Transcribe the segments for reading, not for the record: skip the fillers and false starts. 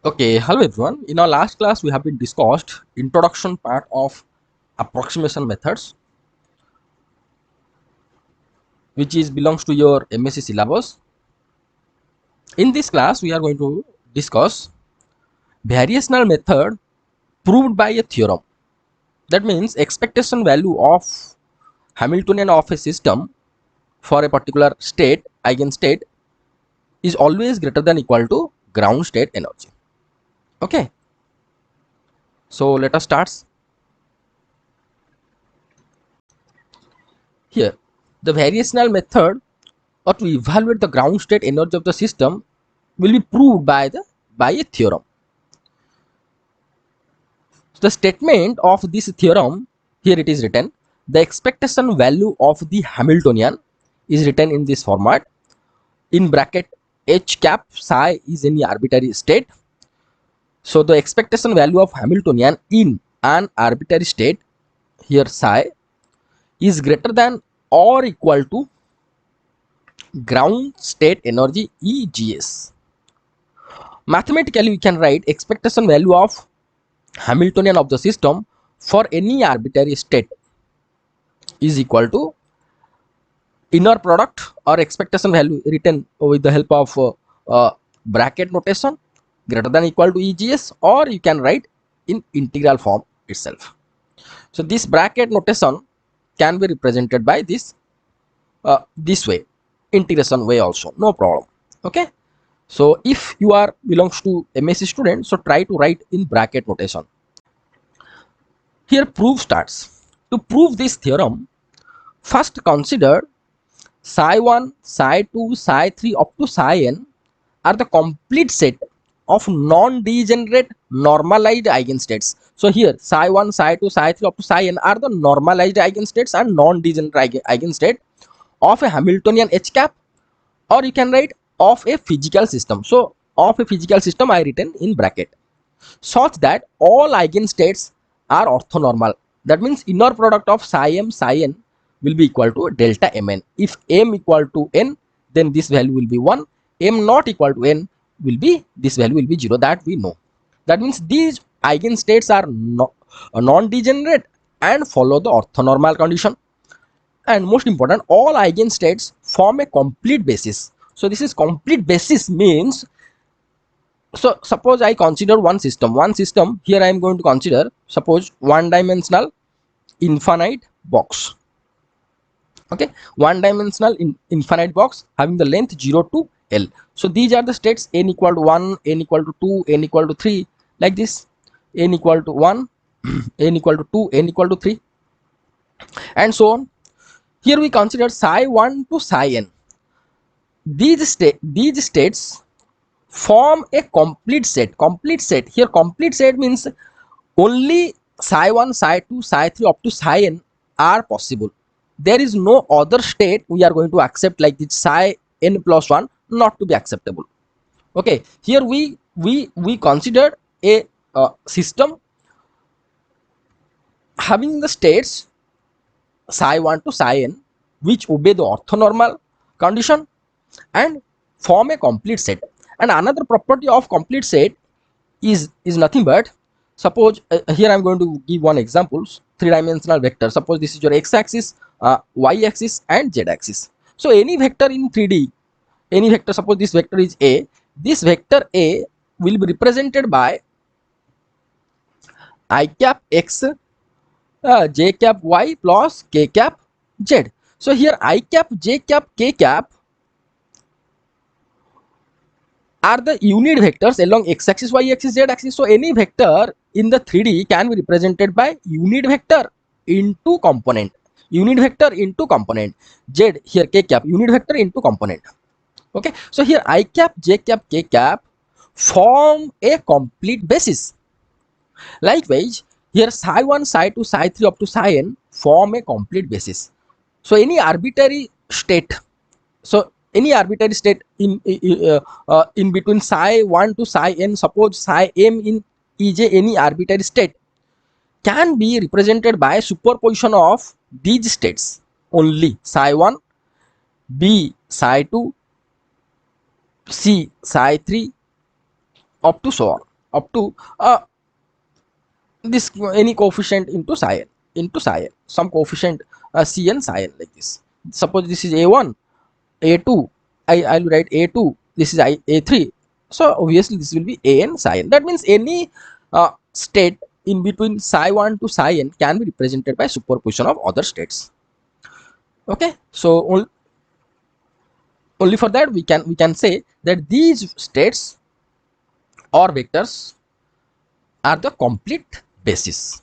Okay, hello everyone. In our last class, we have been discussed introduction part of approximation methods, which is belongs to your MSc syllabus. In this class, we are going to discuss variational method proved by a theorem. That means expectation value of Hamiltonian of a system for a particular state, eigenstate, is always greater than equal to ground state energy. Okay, so let us start. Here, the variational method or to evaluate the ground state energy of the system will be proved by a theorem. So the statement of this theorem, here it is written, the expectation value of the Hamiltonian is written in this format. In bracket, h cap psi is any arbitrary state. So the expectation value of Hamiltonian in an arbitrary state, here psi, is greater than or equal to ground state energy EGS. Mathematically, we can write expectation value of Hamiltonian of the system for any arbitrary state is equal to inner product or expectation value written with the help of bracket notation greater than equal to EGS, or you can write in integral form itself. So this bracket notation can be represented by this way, integration way also, no problem. Okay, so if you are belongs to MSc student, so try to write in bracket notation. Here proof starts. To prove this theorem, first consider psi1, psi2, psi3 up to psi n are the complete set of non-degenerate normalized eigenstates. So here psi1, psi2, psi3 up to psi n are the normalized eigenstates and non-degenerate eigenstate of a Hamiltonian H cap, or you can write of a physical system. So of a physical system I written in bracket, such that all eigenstates are orthonormal. That means inner product of psi m psi n will be equal to delta mn. If m equal to n, then this value will be 1. M not equal to n will be, this value will be 0, that we know. That means these eigenstates are non-degenerate and follow the orthonormal condition. And most important, all eigenstates form a complete basis. So this is complete basis means, so suppose I consider one system. Here I am going to consider, suppose one dimensional infinite box. Okay, one dimensional infinite box having the length 0 to L. So these are the states n equal to 1, n equal to 2, n equal to 3, like this, n equal to 1, n equal to 2, n equal to 3, and so on. Here we consider psi 1 to psi n. These states form a complete set. Complete set, here complete set means only psi 1, psi 2, psi 3 up to psi n are possible. There is no other state we are going to accept, like this psi n plus 1 not to be acceptable. Okay, here we considered a system having the states psi 1 to psi n which obey the orthonormal condition and form a complete set. And another property of complete set is nothing but, suppose here I'm going to give one example, three-dimensional vector. Suppose this is your x-axis, y-axis and z-axis. So any vector in 3D, any vector, suppose this vector is a, this vector a will be represented by I cap x, j cap y plus k cap z. So here I cap, j cap, k cap are the unit vectors along x-axis, y-axis, z-axis. So any vector in the 3D can be represented by unit vector into component. Unit vector into component. Z, here k cap, unit vector into component. Okay, so here I cap, j cap, k cap form a complete basis. Likewise, here psi 1, psi 2, psi 3 up to psi n form a complete basis. So any arbitrary state, so any arbitrary state in between psi 1 to psi n, suppose psi m in ej, any arbitrary state can be represented by superposition of these states only: psi 1, b psi 2, c psi 3 up to so on. up to this any coefficient into psi n, some coefficient cn psi n, like this. Suppose this is a1, a2, I'll write a2, this is a3, so obviously this will be an psi n. That means any state in between psi1 to psi n can be represented by superposition of other states. Okay, so only for that we can say that these states or vectors are the complete basis.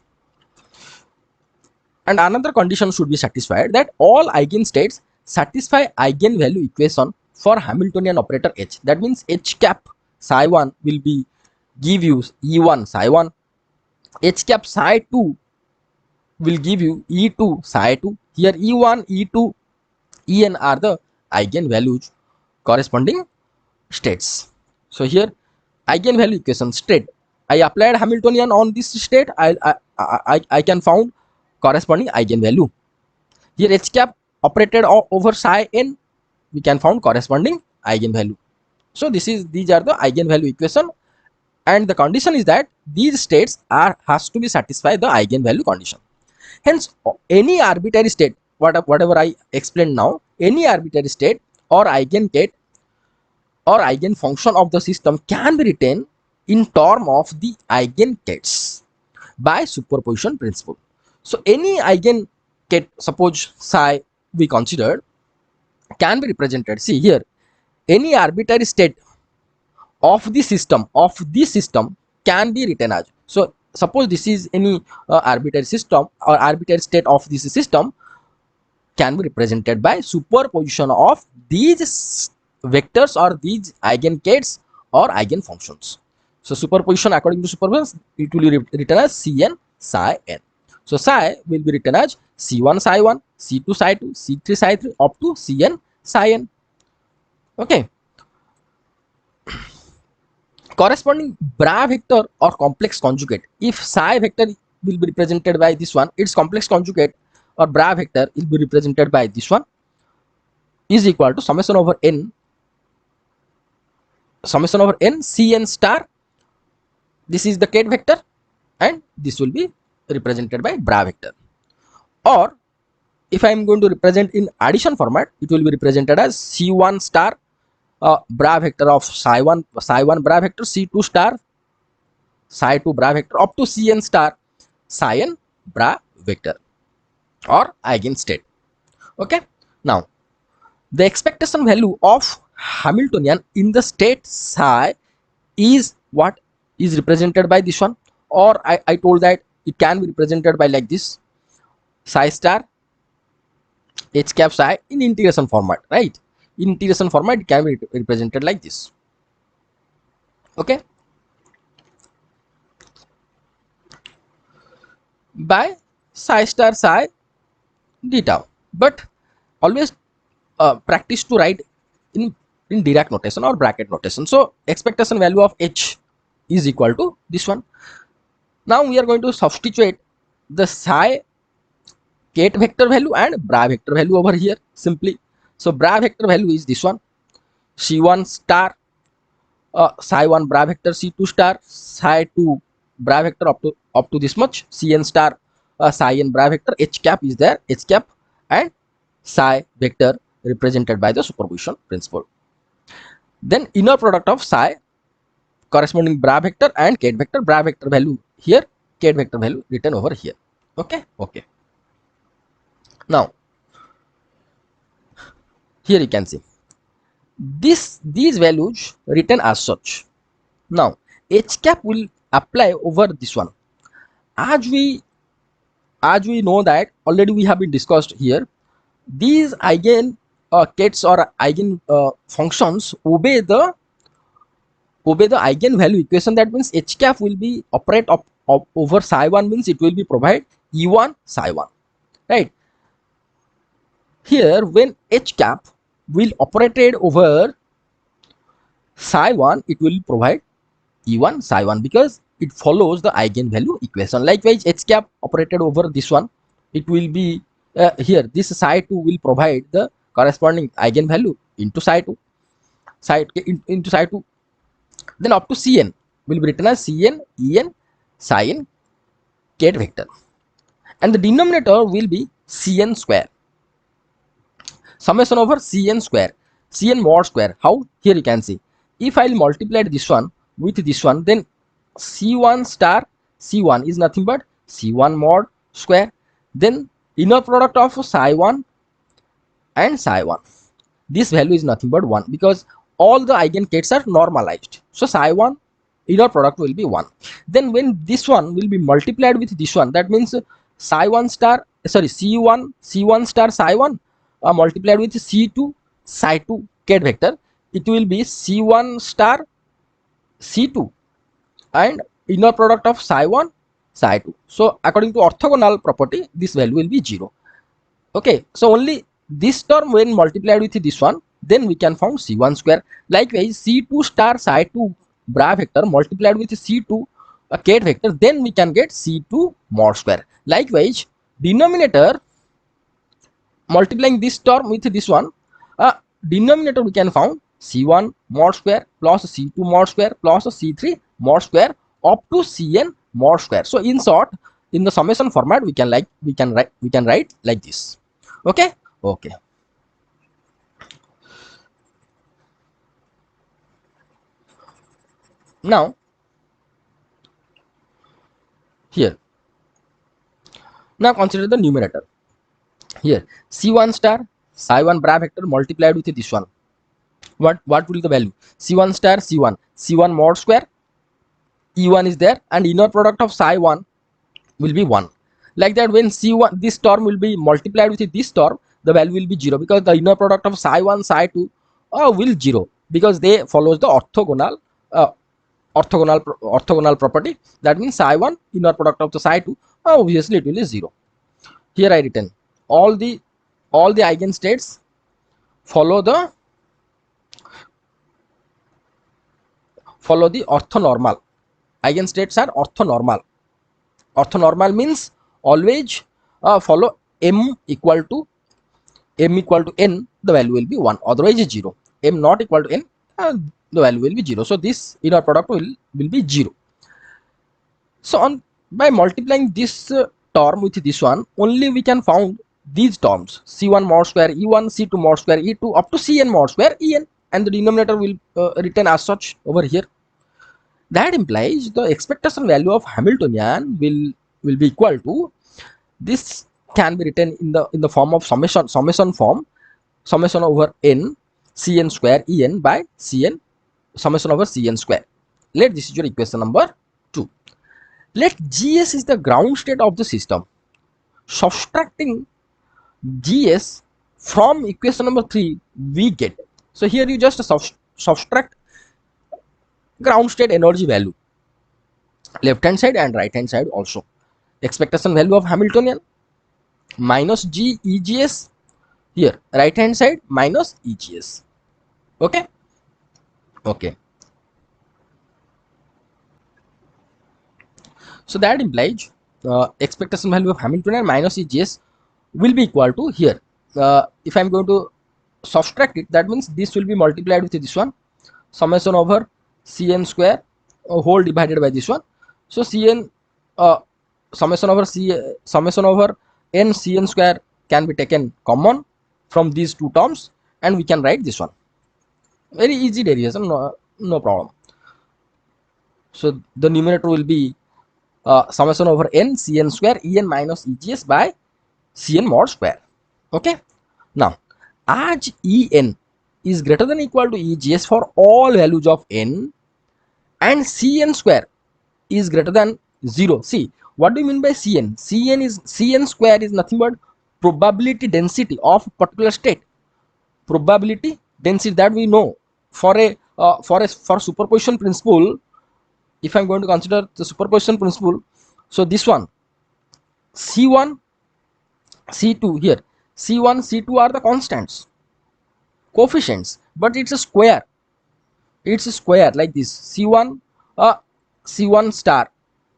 And another condition should be satisfied, that all eigenstates satisfy eigenvalue equation for Hamiltonian operator H. That means H cap psi 1 will be give you E1 psi 1, H cap psi 2 will give you E2 psi 2. Here E1, E2, En are the eigenvalues corresponding states. So here eigenvalue equation state, I applied Hamiltonian on this state, I can found corresponding eigenvalue. Here H cap operated over psi n, we can found corresponding eigenvalue. So these are the eigenvalue equation, and the condition is that these states has to be satisfy the eigenvalue condition. Hence any arbitrary state, whatever I explained now, any arbitrary state or eigenstate or eigenfunction of the system can be written in term of the eigenstates by superposition principle. So any eigenstate, suppose psi we considered, can be represented. See here, any arbitrary state of the system can be written as. So suppose this is any arbitrary system or arbitrary state of this system can be represented by superposition of these vectors or these eigenstates or eigenfunctions. So superposition, according to superposition, it will be written as Cn psi n. So psi will be written as C1 psi 1, C2 psi 2, C3 psi 3 up to Cn psi n. Okay. Corresponding bra vector or complex conjugate, if psi vector will be represented by this one, its complex conjugate or bra vector will be represented by this one, is equal to summation over n Cn star. This is the Kate vector and this will be represented by bra vector. Or if I am going to represent in addition format, it will be represented as C1 star bra vector of psi 1 bra vector, C2 star psi 2 bra vector up to Cn star psi n bra vector or eigenstate. Okay, now the expectation value of Hamiltonian in the state psi is what is represented by this one, or I told that it can be represented by like this, psi star h cap psi in integration format, right? In integration format it can be represented like this. Okay, by psi star psi d tau, but always practice to write in Dirac notation or bracket notation. So expectation value of h is equal to this one. Now we are going to substitute the psi Kate vector value and bra vector value over here simply. So bra vector value is this one, C1 star psi 1 bra vector, C2 star psi 2 bra vector up to this much, Cn star psi n bra vector, h cap is there, h cap and psi vector represented by the superposition principle. Then inner product of psi corresponding bra vector and Kate vector, bra vector value here, Kate vector value written over here. Okay, okay. Now here you can see these values written as such. Now h cap will apply over this one. As we know that already we have been discussed here, these eigen kets or eigen functions obey the eigenvalue equation. That means h cap will be operate over psi 1, means it will be provide E1 psi 1, right? Here when h cap will operated over psi 1, it will provide E1 psi 1 because it follows the eigenvalue equation. Likewise h cap operated over this one, it will be here this psi 2 will provide the corresponding eigenvalue into psi 2 into psi 2, then up to Cn. will be written as Cn, En, sin kth vector, and the denominator will be Cn square, summation over Cn square, Cn mod square. How? Here you can see, if I'll multiply this one with this one, then C1 star C1 is nothing but C1 mod square, then inner product of psi1 and psi1, this value is nothing but 1 because all the eigenkets are normalized. So psi1 inner product will be 1. Then when this one will be multiplied with this one, that means psi1 star, sorry, C1 star psi1 multiplied with C2 psi2 kth vector, it will be C1 star C2 and inner product of psi1 psi2. So according to orthogonal property, this value will be 0. Okay, so only this term when multiplied with this one, then we can find C1 square. Likewise, C2 star psi2 bra vector multiplied with C2 kth vector, then we can get C2 mod square. Likewise, denominator multiplying this term with this one, denominator we can find C1 mod square plus C2 mod square plus C3 mod square up to Cn mod square. So in short, in the summation format, we can write like this. Okay. Okay. Now here, now consider the numerator. Here C1 star psi1 bra vector multiplied with this one. What will be the value? C1 star C1 mod square, E1 is there, and inner product of psi1 will be 1. Like that, when C1 this term will be multiplied with this term, the value will be 0 because the inner product of psi1 psi2 will 0 because they follows the uh, orthogonal property. That means psi1 inner product of the psi2, obviously it will be 0. Here I written all the eigenstates follow the orthonormal. Eigenstates are orthonormal. Orthonormal means always follow m equal to n, the value will be 1, otherwise is 0. M not equal to n, the value will be 0. So this inner product will be 0. So on by multiplying this term with this one, only we can found these terms C1 mod square E1, C2 mod square E2 up to Cn mod square En, and the denominator will written as such over here. That implies the expectation value of Hamiltonian will be equal to, this can be written in the form of summation form, summation over n Cn square En by Cn, summation over Cn square. Let this is your equation number 2. Let Gs is the ground state of the system. Subtracting Gs from equation number 3, we get, so here you just subtract ground state energy value, left hand side and right hand side also. Expectation value of Hamiltonian minus G EGS, here right hand side minus EGS. Okay. Okay. So that implies expectation value of Hamiltonian minus EGS will be equal to, here if I'm going to subtract it, that means this will be multiplied with this one, summation over Cn square whole divided by this one. So Cn summation over n Cn square can be taken common from these two terms, and we can write this one. Very easy derivation, no problem. So the numerator will be summation over n Cn square En minus EGS by Cn mod square. Okay. Now, as En is greater than equal to EGS for all values of n, and Cn square is greater than 0. See, what do you mean by Cn? Cn square is nothing but probability density of particular state. Probability density, that we know for superposition principle. If I'm going to consider the superposition principle, so this one C1 C2, here C1 C2 are the constants, coefficients, but it's a square. It's a square like this. C1 C1 star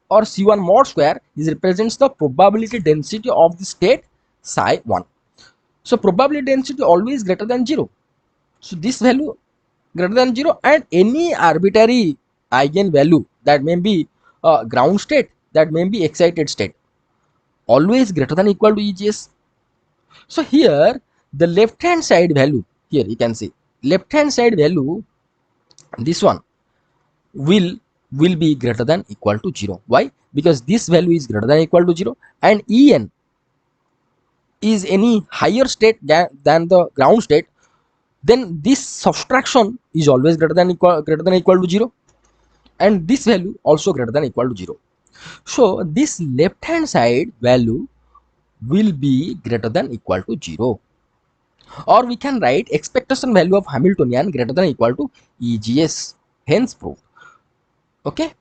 or C1 mod square is represents the probability density of the state psi 1. So probability density always greater than 0. So this value greater than 0, and any arbitrary eigen value that may be ground state, that may be excited state, always greater than equal to EGS. So here the left hand side value, here you can see left hand side value, this one will be greater than equal to 0. Why? Because this value is greater than equal to 0, and En is any higher state than the ground state, then this subtraction is always greater than equal to 0, and this value also greater than equal to 0. So this left hand side value will be greater than equal to 0, or we can write expectation value of Hamiltonian greater than equal to EGS, hence proved. Okay,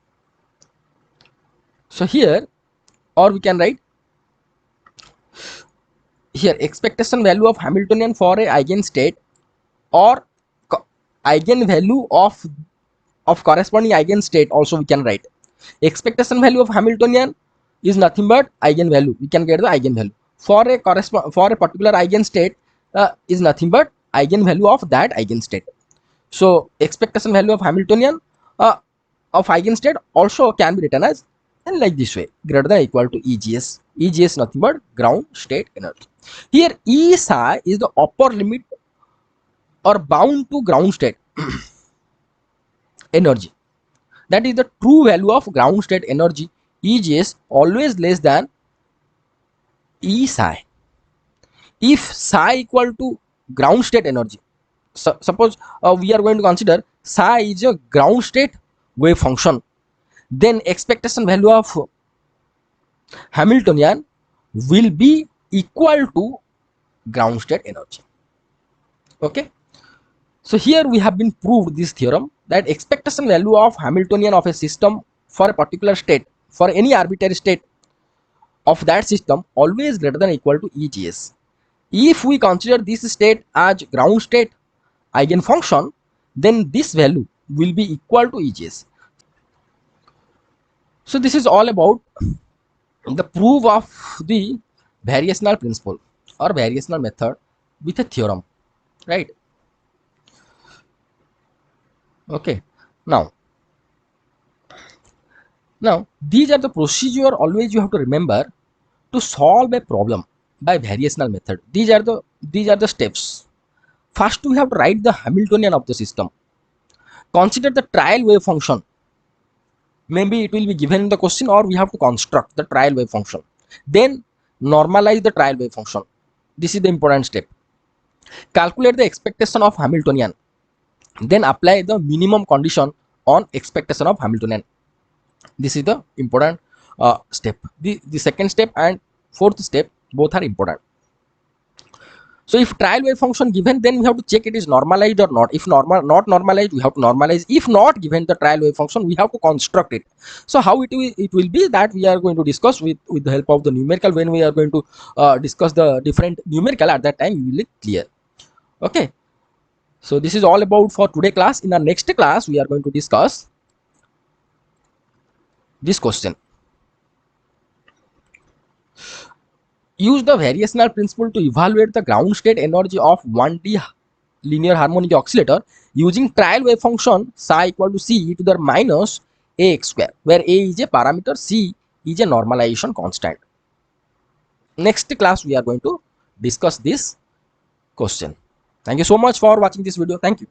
so here, or we can write here expectation value of Hamiltonian for a eigenstate or eigenvalue of corresponding eigenstate, also we can write expectation value of Hamiltonian is nothing but eigenvalue, we can get the eigenvalue for a particular eigenstate, is nothing but eigenvalue of that eigenstate. So expectation value of Hamiltonian of eigenstate also can be written as, and like this way, greater than equal to EGS. EGS nothing but ground state energy. Here E psi is the upper limit or bound to ground state energy, that is the true value of ground state energy. EGS always less than E psi. If psi equal to ground state energy, suppose we are going to consider psi is a ground state wave function, then expectation value of Hamiltonian will be equal to ground state energy. Okay, so here we have been proved this theorem that expectation value of Hamiltonian of a system for a particular state, for any arbitrary state of that system, always greater than equal to EGS. If we consider this state as ground state eigenfunction, then this value will be equal to EGS. So this is all about the proof of the variational principle or variational method with a theorem, right? Okay, now these are the procedure always you have to remember to solve a problem by variational method. These are the steps. First we have to write the Hamiltonian of the system. Consider the trial wave function. Maybe it will be given in the question, or we have to construct the trial wave function. Then normalize the trial wave function. This is the important step. Calculate the expectation of Hamiltonian. Then apply the minimum condition on expectation of Hamiltonian. This is the important step. The second step and fourth step both are important. So if trial wave function given, then we have to check it is normalized or not. If not normalized, we have to normalize. If not given the trial wave function, we have to construct it. So how it will be, that we are going to discuss with the help of the numerical. When we are going to discuss the different numerical, at that time we will be clear. Okay, so this is all about for today class. In our next class we are going to discuss this question. Use the variational principle to evaluate the ground state energy of 1D linear harmonic oscillator using trial wave function psi equal to c to the minus ax square, where a is a parameter, c is a normalization constant. Next class we are going to discuss this question. Thank you so much for watching this video. Thank you.